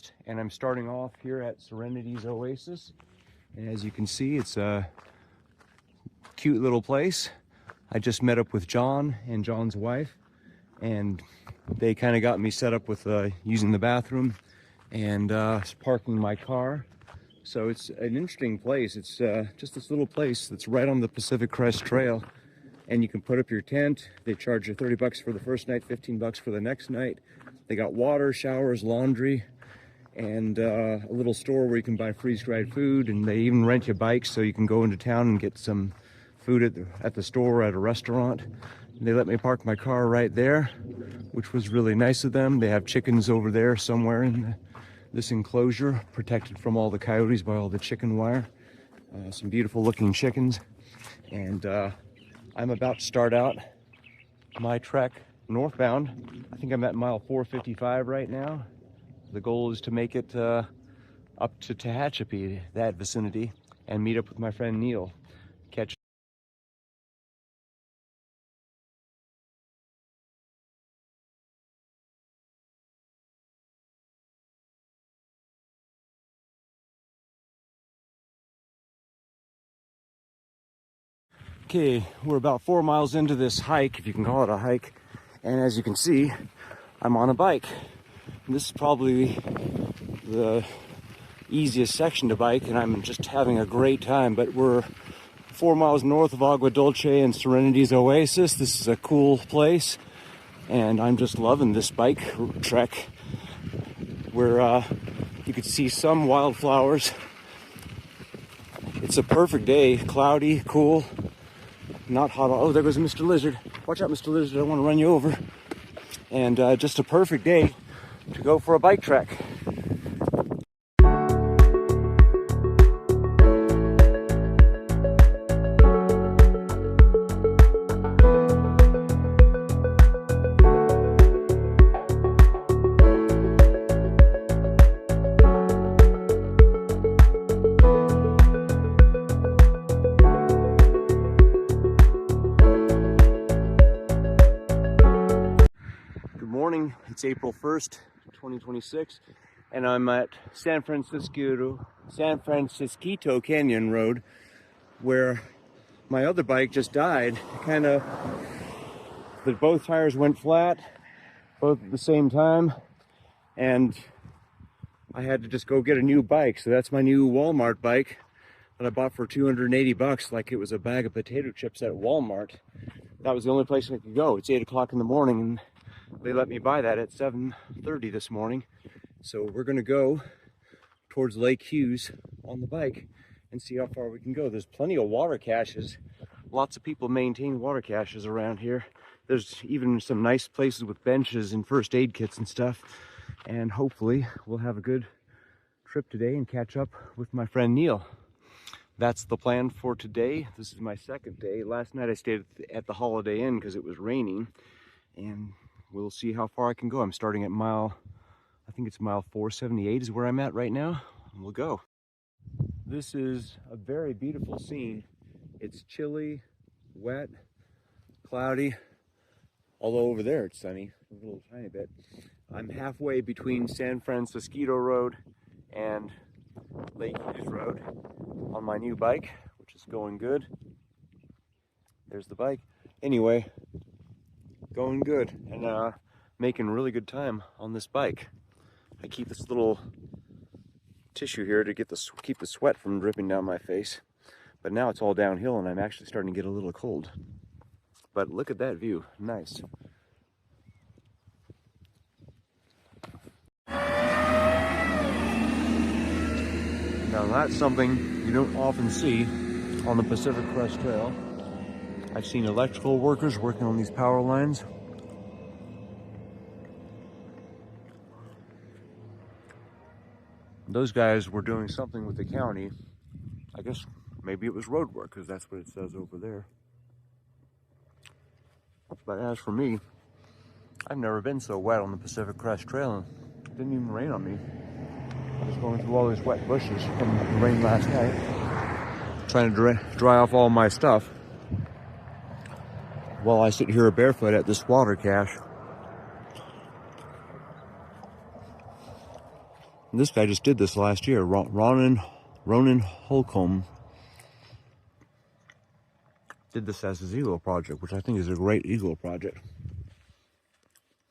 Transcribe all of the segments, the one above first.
Crest, and I'm starting off here at Serenity's Oasis. And as you can see, it's a cute little place. I just met up with John and John's wife, and they kind of got me set up with using the bathroom and parking my car. So it's an interesting place. It's just this little place that's right on the Pacific Crest Trail, and you can put up your tent. They charge you 30 bucks for the first night, 15 bucks for the next night. They got water, showers, laundry, and a little store where you can buy freeze-dried food, and they even rent you bikes so you can go into town and get some food at the store or at a restaurant. They let me park my car right there, which was really nice of them. They have chickens over there somewhere in this enclosure, protected from all the coyotes by all the chicken wire. Some beautiful looking chickens. And I'm about to start out my trek northbound. I think I'm at mile 455 right now. The goal is to make it up to Tehachapi, that vicinity, and meet up with my friend Neil. Catch. Okay, we're about 4 miles into this hike, if you can call it a hike, and as you can see, I'm on a bike. And this is probably the easiest section to bike, and I'm just having a great time. But we're 4 miles north of Agua Dulce and Serenity's Oasis. This is a cool place, and I'm just loving this bike trek where you could see some wildflowers. It's a perfect day, cloudy, cool. Not hot. Oh, there goes Mr. Lizard. Watch out, Mr. Lizard. I don't want to run you over. And just a perfect day to go for a bike trek. It's April 1st, 2026, and I'm at San Francisco Canyon Road, where my other bike just died. Both tires went flat, both at the same time, and I had to just go get a new bike. So that's my new Walmart bike that I bought for 280 bucks, like it was a bag of potato chips at Walmart. That was the only place I could go. It's 8 o'clock in the morning, and they let me buy that at 7:30 this morning. So we're gonna go towards Lake Hughes on the bike and see how far we can go. There's plenty of water caches. Lots of people maintain water caches around here. There's even some nice places with benches and first aid kits and stuff. And hopefully we'll have a good trip today and catch up with my friend Neil. That's the plan for today. This is my second day. Last night I stayed at the Holiday Inn because it was raining, and we'll see how far I can go. I'm starting at I think it's mile 478 is where I'm at right now. And we'll go. This is a very beautiful scene. It's chilly, wet, cloudy, although over there it's sunny, a little tiny bit. I'm halfway between San Francisco Road and Lake Hughes Road on my new bike, which is going good. There's the bike. Anyway, going good and making really good time on this bike. I keep this little tissue here to keep the sweat from dripping down my face. But now it's all downhill and I'm actually starting to get a little cold. But look at that view, nice. Now that's something you don't often see on the Pacific Crest Trail. I've seen electrical workers working on these power lines. Those guys were doing something with the county. I guess maybe it was road work, because that's what it says over there. But as for me, I've never been so wet on the Pacific Crest Trail. It didn't even rain on me. I was going through all these wet bushes from the rain last night, trying to dry off all my stuff, while I sit here barefoot at this water cache. And this guy just did this last year, Ronan Holcomb. Did this as his eagle project, which I think is a great eagle project.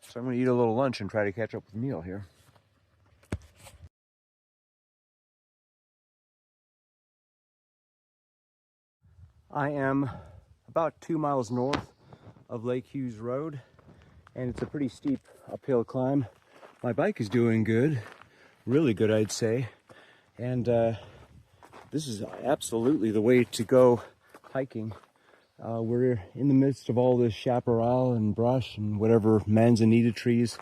So I'm going to eat a little lunch and try to catch up with Neil here. I am about 2 miles north of Lake Hughes Road, and it's a pretty steep uphill climb. My bike is doing good, really good, I'd say. And this is absolutely the way to go hiking. We're in the midst of all this chaparral and brush and whatever manzanita trees.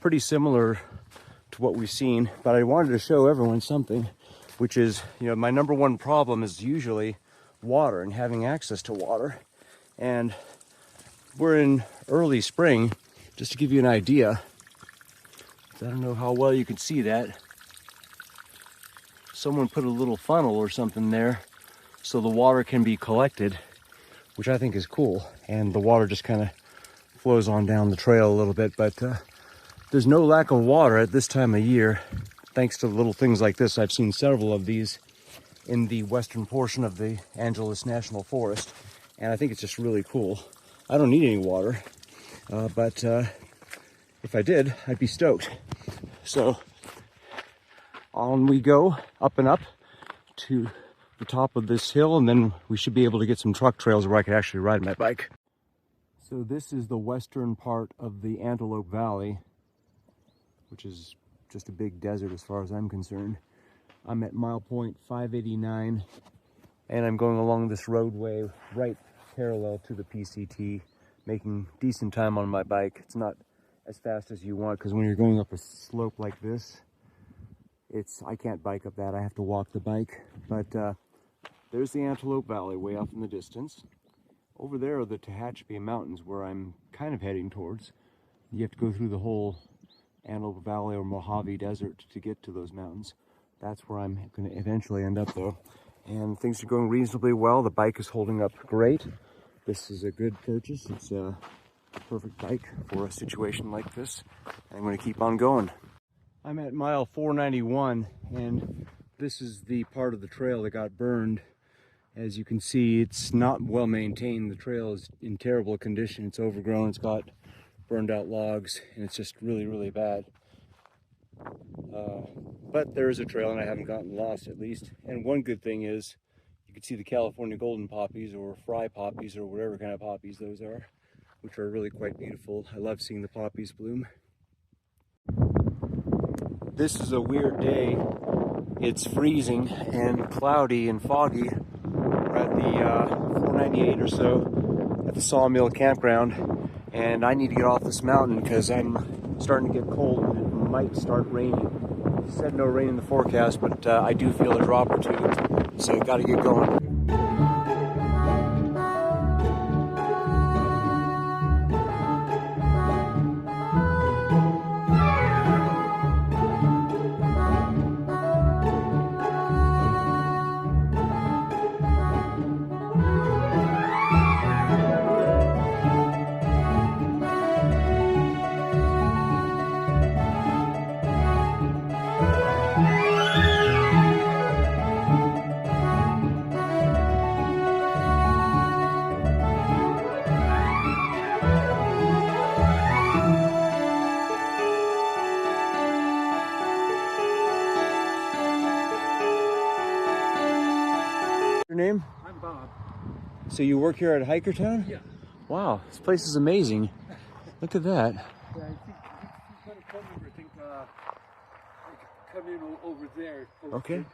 Pretty similar to what we've seen, but I wanted to show everyone something, which is, you know, my number one problem is usually water and having access to water. And we're in early spring. Just to give you an idea, I don't know how well you can see that. Someone put a little funnel or something there so the water can be collected, which I think is cool. And the water just kind of flows on down the trail a little bit. But there's no lack of water at this time of year, thanks to little things like this. I've seen several of these in the western portion of the Angeles National Forest, and I think it's just really cool. I don't need any water, but if I did, I'd be stoked. So on we go, up and up to the top of this hill, and then we should be able to get some truck trails where I could actually ride my bike. So this is the western part of the Antelope Valley, which is just a big desert as far as I'm concerned. I'm at mile point 589, and I'm going along this roadway right parallel to the PCT, making decent time on my bike. It's not as fast as you want, because when you're going up a slope like this, I can't bike up that. I have to walk the bike. But there's the Antelope Valley way off in the distance. Over there are the Tehachapi Mountains, where I'm kind of heading towards. You have to go through the whole Antelope Valley or Mojave Desert to get to those mountains. That's where I'm going to eventually end up, though. And things are going reasonably well. The bike is holding up great. This is a good purchase. It's a perfect bike for a situation like this. I'm going to keep on going. I'm at mile 491, and this is the part of the trail that got burned. As you can see, it's not well maintained. The trail is in terrible condition. It's overgrown. It's got burned out logs, and it's just really, really bad. But there is a trail, and I haven't gotten lost, at least. And one good thing is you can see the California golden poppies, or fry poppies, or whatever kind of poppies those are, which are really quite beautiful. I love seeing the poppies bloom. This is a weird day. It's freezing and cloudy and foggy. We're at the 498 or so at the Sawmill Campground, and I need to get off this mountain because I'm starting to get cold and it might start raining. It said no rain in the forecast, but I do feel a drop or two, so got to get going. Your name? I'm Bob. So you work here at Hikertown? Yeah. Wow, this place is amazing. Look at that. Yeah, I think he's got a phone number. I think I could come in over there. Okay,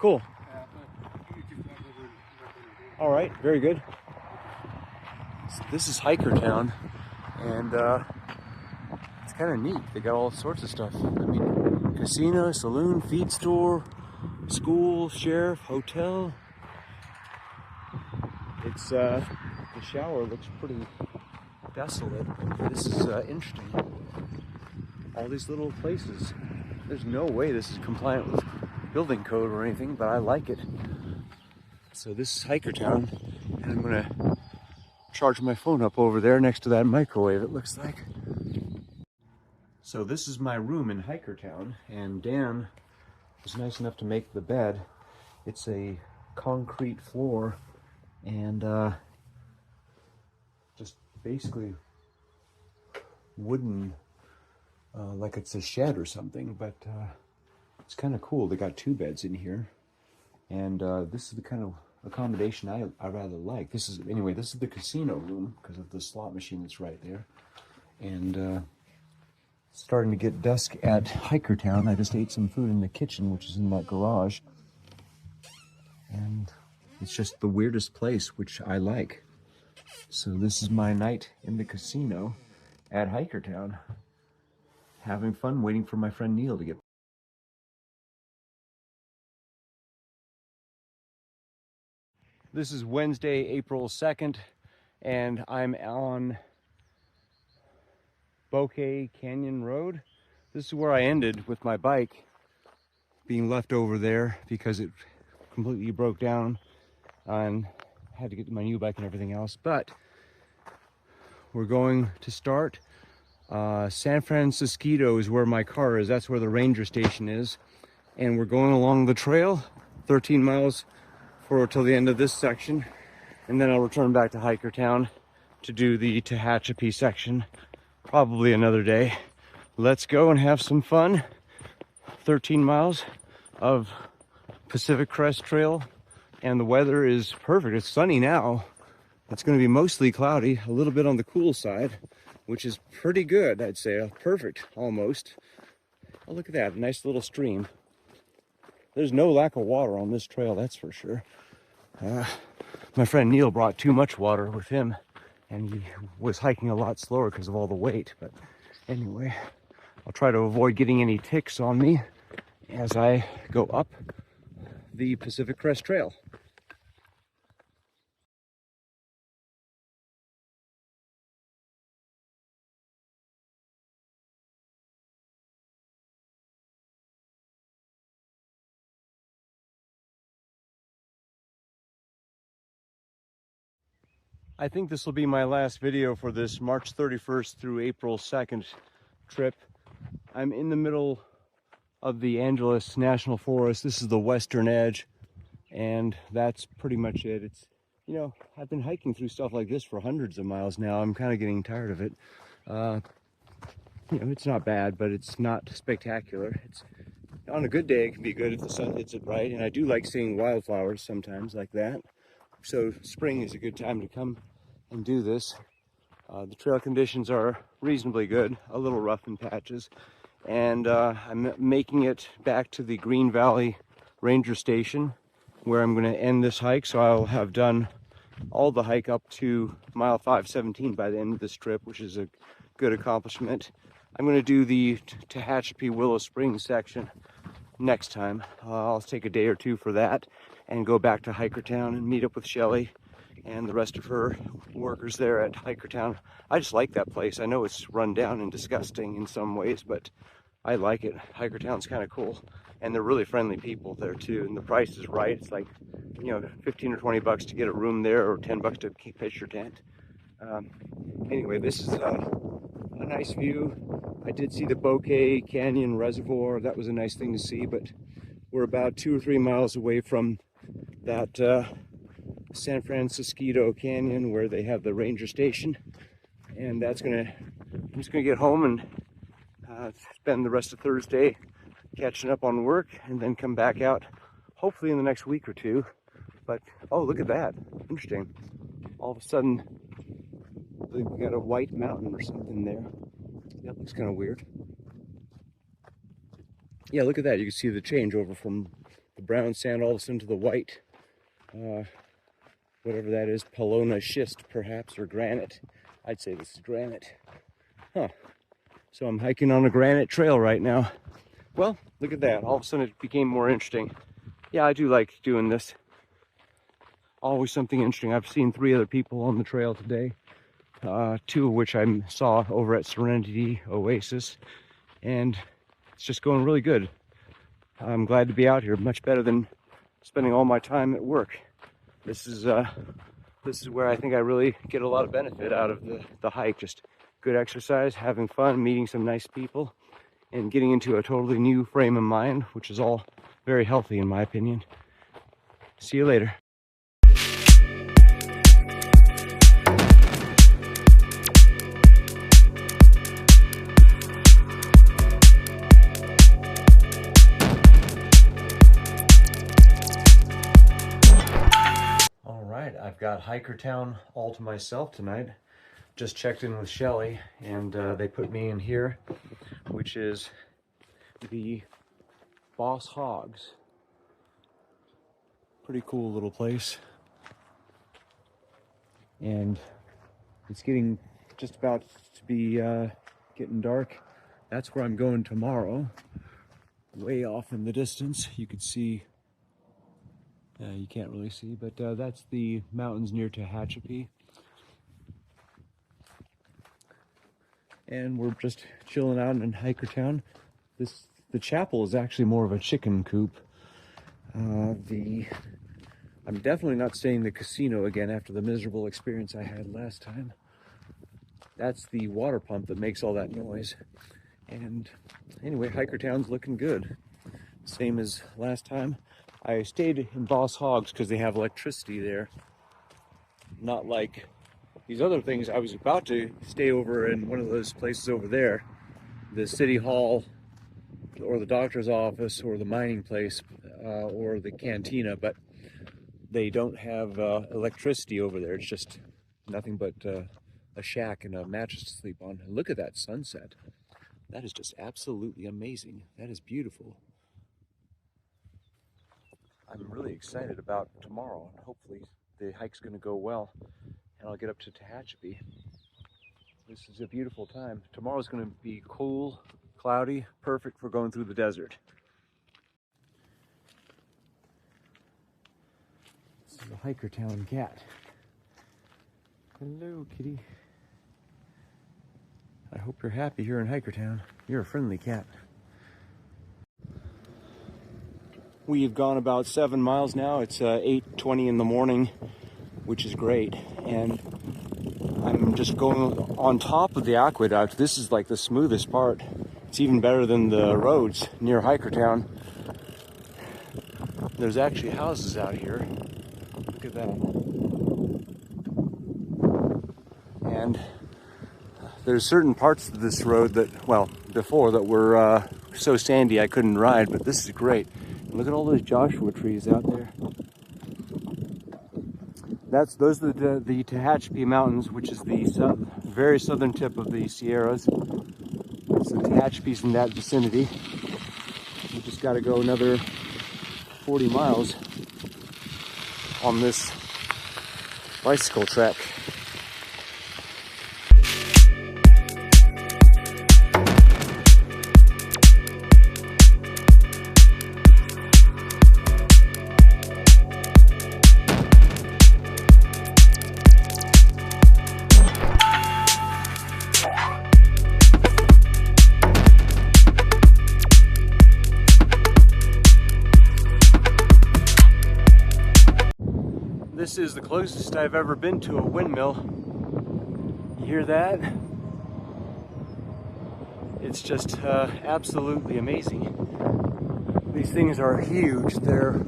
cool. But you just have over. All right, very good. So this is Hikertown, and it's kind of neat. They got all sorts of stuff. I mean, casino, saloon, feed store, school, sheriff, hotel. It's the shower looks pretty desolate. This is interesting. All these little places. There's no way this is compliant with building code or anything, but I like it. So this is Hikertown, and I'm gonna charge my phone up over there next to that microwave, it looks like. So this is my room in Hikertown, and Dan was nice enough to make the bed. It's a concrete floor and just basically wooden, like it's a shed or something, but it's kind of cool. They got 2 beds in here, and this is the kind of accommodation I rather like. This is the casino room because of the slot machine that's right there. And it's starting to get dusk at Hikertown. I just ate some food in the kitchen, which is in that garage, and it's just the weirdest place, which I like. So this is my night in the casino at Hikertown, having fun, waiting for my friend Neil to get. This is Wednesday, April 2nd, and I'm on Bouquet Canyon Road. This is where I ended with my bike being left over there because it completely broke down and had to get my new bike and everything else. But we're going to start. San Francisco is where my car is. That's where the ranger station is. And we're going along the trail, 13 miles till the end of this section. And then I'll return back to Hikertown to do the Tehachapi section, probably another day. Let's go and have some fun. 13 miles of Pacific Crest Trail, and the weather is perfect. It's sunny now. It's going to be mostly cloudy, a little bit on the cool side, which is pretty good, I'd say. Perfect, almost. Oh, look at that, a nice little stream. There's no lack of water on this trail, that's for sure. My friend Neil brought too much water with him, and he was hiking a lot slower because of all the weight. But anyway, I'll try to avoid getting any ticks on me as I go up the Pacific Crest Trail. I think this will be my last video for this March 31st through April 2nd trip. I'm in the middle of the Angeles National Forest. This is the western edge, and that's pretty much it. It's, you know, I've been hiking through stuff like this for hundreds of miles now. I'm kind of getting tired of it. You know, it's not bad, but it's not spectacular. It's on a good day, it can be good if the sun hits it right, and I do like seeing wildflowers sometimes like that. So spring is a good time to come and do this. The trail conditions are reasonably good, a little rough in patches, and I'm making it back to the Green Valley Ranger Station where I'm going to end this hike. So I'll have done all the hike up to mile 517 by the end of this trip, which is a good accomplishment. I'm going to do the Tehachapi Willow Springs section next time. I'll take a day or two for that and go back to Hikertown and meet up with Shelly and the rest of her workers there at Hikertown. I just like that place. I know it's run down and disgusting in some ways, but I like it. Hikertown's kind of cool, and they're really friendly people there too, and the price is right. It's like, you know, 15 or 20 bucks to get a room there, or 10 bucks to pitch your tent. Anyway, this is a nice view. I did see the Bouquet Canyon Reservoir. That was a nice thing to see, but we're about 2 or 3 miles away from that San Francisco Canyon where they have the ranger station, and I'm just gonna get home and spend the rest of Thursday catching up on work, and then come back out hopefully in the next week or two. But oh, look at that, interesting. All of a sudden we got a white mountain or something there. That looks kind of weird. Yeah, look at that. You can see the change over from the brown sand all of a sudden to the white, whatever that is, Palona schist perhaps, or granite. I'd say this is granite. Huh. So I'm hiking on a granite trail right now. Well, look at that. All of a sudden it became more interesting. Yeah, I do like doing this. Always something interesting. I've seen 3 other people on the trail today, 2 of which I saw over at Serenity, Oasis, and it's just going really good. I'm glad to be out here, much better than spending all my time at work. This is where I think I really get a lot of benefit out of the hike. Just good exercise, having fun, meeting some nice people, and getting into a totally new frame of mind, which is all very healthy in my opinion. See you later. All right, I've got Hikertown all to myself tonight. Just checked in with Shelly, and they put me in here, which is the Boss Hogs. Pretty cool little place. And it's getting just about to be getting dark. That's where I'm going tomorrow. Way off in the distance, you could see, you can't really see, but that's the mountains near Tehachapi. And we're just chilling out in Hikertown. The chapel is actually more of a chicken coop. I'm definitely not staying in the casino again after the miserable experience I had last time. That's the water pump that makes all that noise. And anyway, Hikertown's looking good. Same as last time. I stayed in Boss Hogs because they have electricity there. Not like these other things. I was about to stay over in one of those places over there, the city hall or the doctor's office or the mining place or the cantina, but they don't have electricity over there. It's just nothing but a shack and a mattress to sleep on. And look at that sunset. That is just absolutely amazing. That is beautiful. I'm really excited about tomorrow, and hopefully the hike's going to go well and I'll get up to Tehachapi. This is a beautiful time. Tomorrow's going to be cool, cloudy, perfect for going through the desert. This is a Hikertown cat. Hello, kitty. I hope you're happy here in Hikertown. You're a friendly cat. We've gone about 7 miles now. It's 8:20 in the morning, which is great. And I'm just going on top of the aqueduct. This is like the smoothest part. It's even better than the roads near Hikertown. There's actually houses out here. Look at that. And there's certain parts of this road that, well, before that were so sandy I couldn't ride, but this is great. Look at all those Joshua trees out there. Those are the Tehachapi Mountains, which is the very southern tip of the Sierras. So Tehachapi's in that vicinity. We just got to go another 40 miles on this bicycle track. This is the closest I've ever been to a windmill. You hear that? It's just absolutely amazing. These things are huge. They're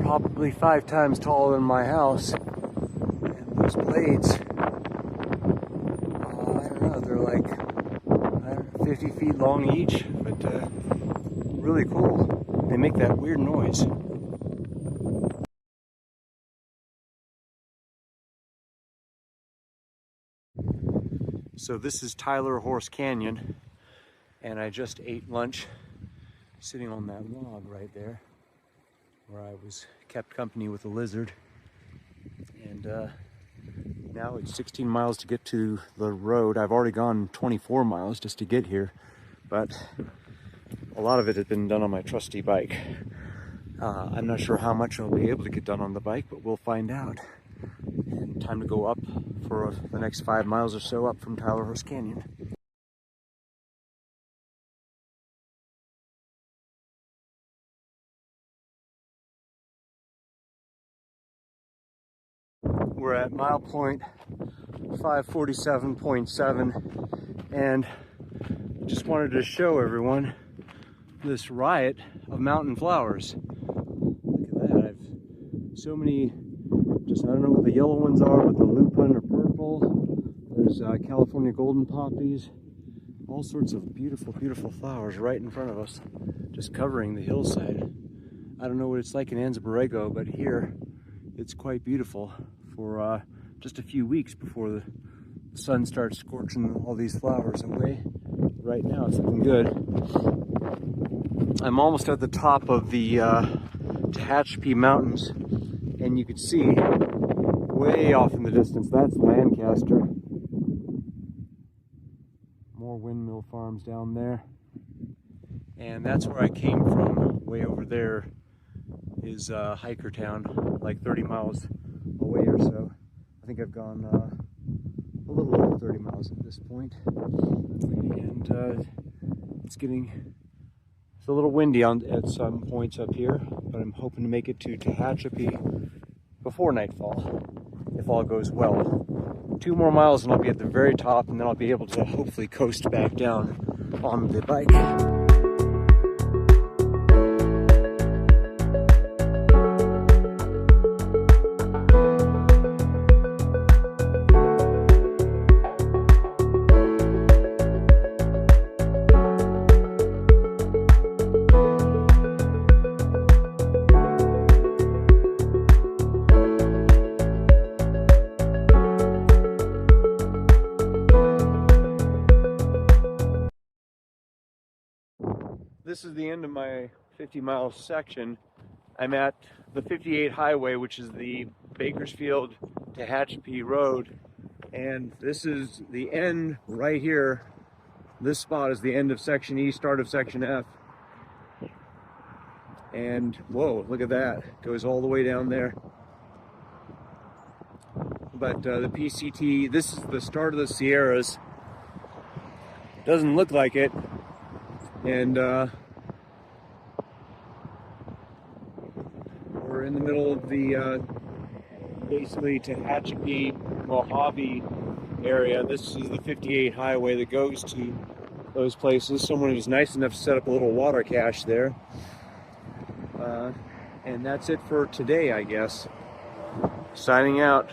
probably 5 times taller than my house. And those blades, I don't know, they're like 50 feet long each, but really cool. They make that weird noise. So this is Tyler Horse Canyon, and I just ate lunch sitting on that log right there where I was kept company with a lizard. And now it's 16 miles to get to the road. I've already gone 24 miles just to get here, but a lot of it has been done on my trusty bike. I'm not sure how much I'll be able to get done on the bike, but we'll find out. And time to go up for the next 5 miles or so up from Tyler Horse Canyon. We're at mile point 547.7, and just wanted to show everyone this riot of mountain flowers. Look at that. I've so many, just I don't know what the yellow ones are, but the lupin are purple. There's California golden poppies. All sorts of beautiful, beautiful flowers right in front of us, just covering the hillside. I don't know what it's like in Anza Borrego, but here it's quite beautiful for just a few weeks before the sun starts scorching all these flowers away. Right now it's looking good. I'm almost at the top of the Tehachapi Mountains, and you can see way off in the distance, that's Lancaster. More windmill farms down there. And that's where I came from. Way over there is Hikertown, like 30 miles away or so. I think I've gone a little over 30 miles at this point. And it's a little windy at some points up here, but I'm hoping to make it to Tehachapi before nightfall, if all goes well. 2 more miles and I'll be at the very top, and then I'll be able to hopefully coast back down on the bike. This is the end of my 50-mile section. I'm at the 58 highway, which is the Bakersfield Tehachapi Road, and this is the end right here. This spot is the end of section E, start of section F. And whoa, look at that. It goes all the way down there. But the PCT, this is the start of the Sierras. Doesn't look like it. And we're in the middle of the basically Tehachapi Mojave area. This is the 58 highway that goes to those places. Someone was nice enough to set up a little water cache there. And that's it for today, I guess. Signing out.